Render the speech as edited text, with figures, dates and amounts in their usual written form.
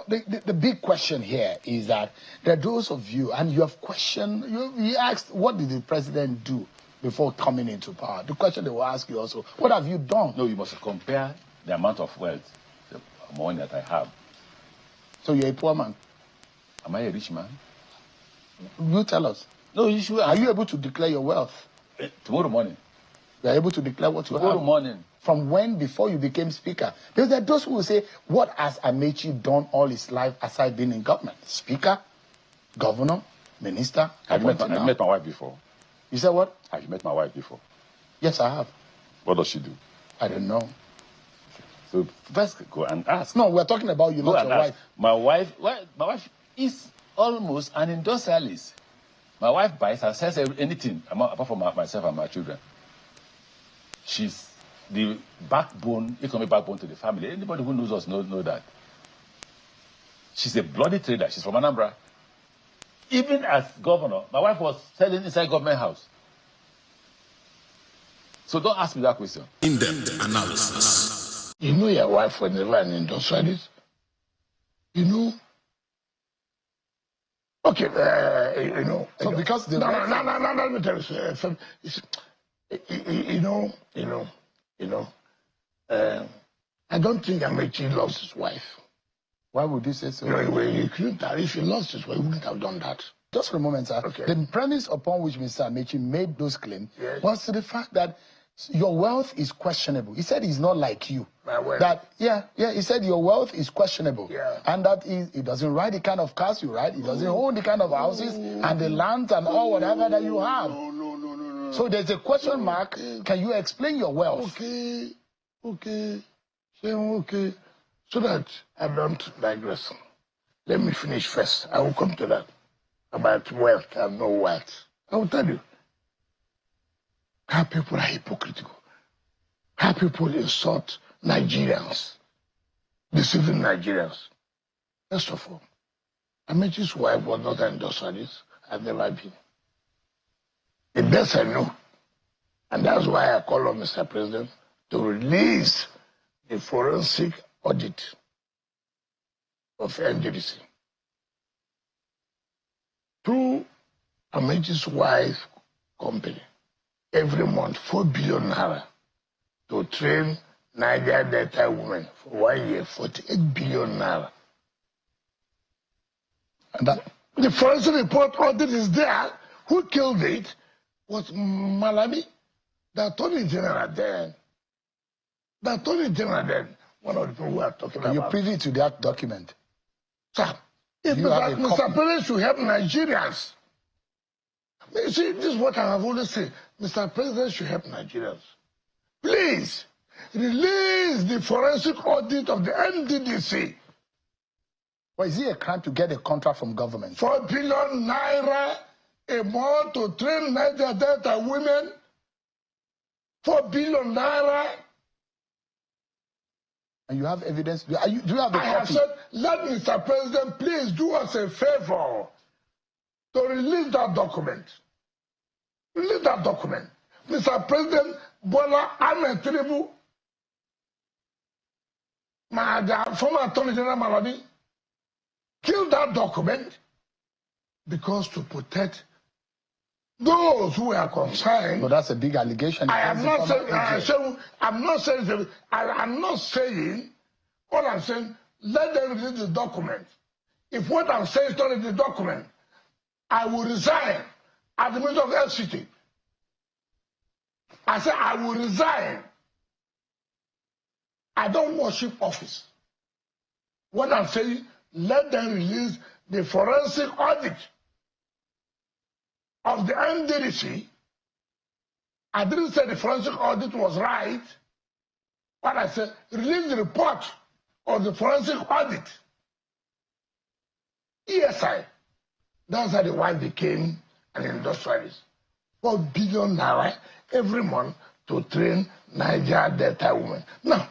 the big question here is that there are those of you, and you have questioned, you asked, what did the president do before coming into power? The question they will ask you also, what have you done? No, you must compare the amount of wealth, the money that I have. So you're a poor man? Am I a rich man? You tell us. No, you should. Are you able to declare your wealth? Tomorrow morning. You are able to declare what you have? Tomorrow morning. From when, before you became speaker? Because there are those who will say, what has Amaechi done all his life aside being in government? Speaker, governor, minister? Have you met my wife before? You said what? Have you met my wife before? Yes, I have. What does she do? I don't know. So first go and ask. No, we're talking about you, not your wife. My wife is almost an industrialist. My wife buys and sells anything apart from myself and my children. She's the backbone, economic backbone to the family. Anybody who knows us know that. She's a bloody trader. She's from Anambra. Even as governor, my wife was selling inside government house. So don't ask me that question. In-depth analysis. You know your wife was never an industrialist. You know. Okay, you know. So because the no, let me tell you. I don't think Amaechi lost his wife. Why would you say so? No, he couldn't have. If he lost his wife, he wouldn't have done that. Just for a moment, sir. Okay. The premise upon which Mr. Amaechi made those claims was to the fact that your wealth is questionable. He said he's not like you. My wealth? That, he said your wealth is questionable. Yeah. And that he doesn't ride the kind of cars you ride. He doesn't own the kind of houses and the lands and all whatever that you have. No. So there's a question mark. Okay. Can you explain your wealth? Okay. So that I don't digress. Let me finish first. I will come to that. About wealth and no wealth. I will tell you. How people are hypocritical. How people insult Nigerians. Deceiving Nigerians. First of all, Amaechi's wife was not an industrialist. I've never been. The best I know. And that's why I call on Mr. President to release the forensic audit of NDDC. Through Amaechi's wife company, every month 4 billion naira to train Niger Delta women for 1 year, 48 billion naira. And that the forensic report audit is there. Who killed it was Malami, the Attorney General then. The Attorney General then, one of the people who are talking about. Are you privy to that document? Sir, if Mr. President should help Nigerians. You see, this is what I have always said. Mr. President should help Nigerians. Please, release the forensic audit of the NDDC. Well, is it a crime to get a contract from government? 4 billion naira a month to train Niger Delta women. 4 billion naira. And you have evidence? Do you have the copy? I have said, let Mr. President please do us a favor to release that document. Release that document. Mr. President Bola Ahmed Tinubu, the former Attorney General Malami, killed that document because to protect those who are concerned. But that's a big allegation. I'm not saying, all I'm saying, let them release the document. If what I'm saying is not in the document, I will resign as the Minister of LCT. I said I will resign. I don't worship office. What I'm saying, let them release the forensic audit of the NDDC. I didn't say the forensic audit was right, but I said release the report of the forensic audit. ESI. That's how the wife became an industrialist. 4 billion naira every month to train Niger Delta women. Now,